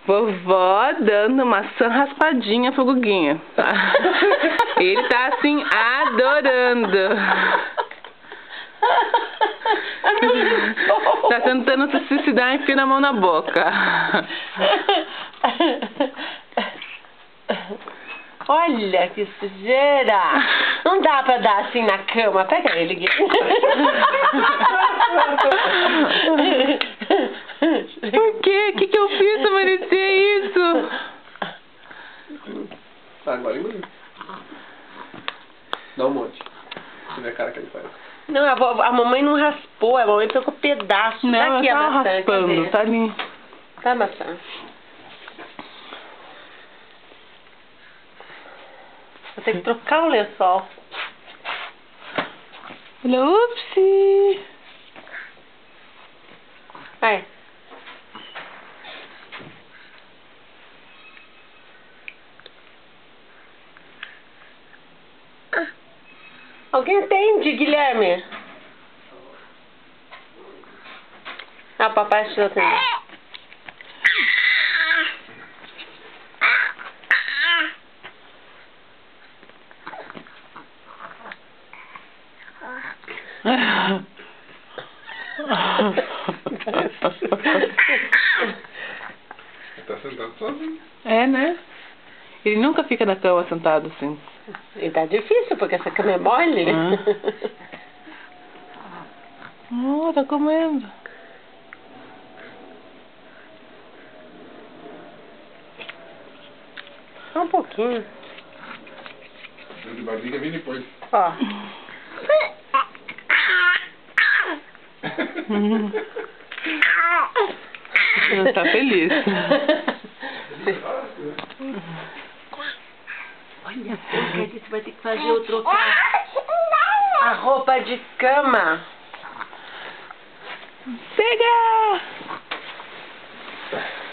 Vovó dando maçã raspadinha pro Guguinho. Ele tá assim, adorando. Tá tentando se suicidar e enfia a mão na boca. Olha que sujeira. Não dá pra dar assim na cama. Pega ele, Gui. Por quê? O que eu fiz pra merecer isso? Agora engoliu. Dá um monte. Você vê a cara que ele faz. Não, a mamãe não raspou. A mamãe pegou pedaço. Não, ela aqui tá a maçã, raspando. Tá ali. Tá a maçã. Vou ter que trocar o lençol. Olha, upsi. Vai. Alguém atende, Guilherme? Ah, papai deixa eu atender. Tá sentado sozinho. É, né? Ele nunca fica na cama sentado assim. E tá difícil, porque essa cama é mole. Oh, tá comendo. Só um pouquinho. De barriga vem depois. Ó. Ele tá feliz. Olha, você vai ter que fazer eu trocar a roupa de cama. Chega!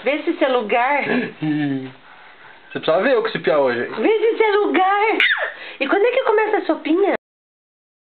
Vê se esse é lugar. Você precisava ver eu com esse piau hoje. Vê se esse é lugar. E quando é que começa a sopinha?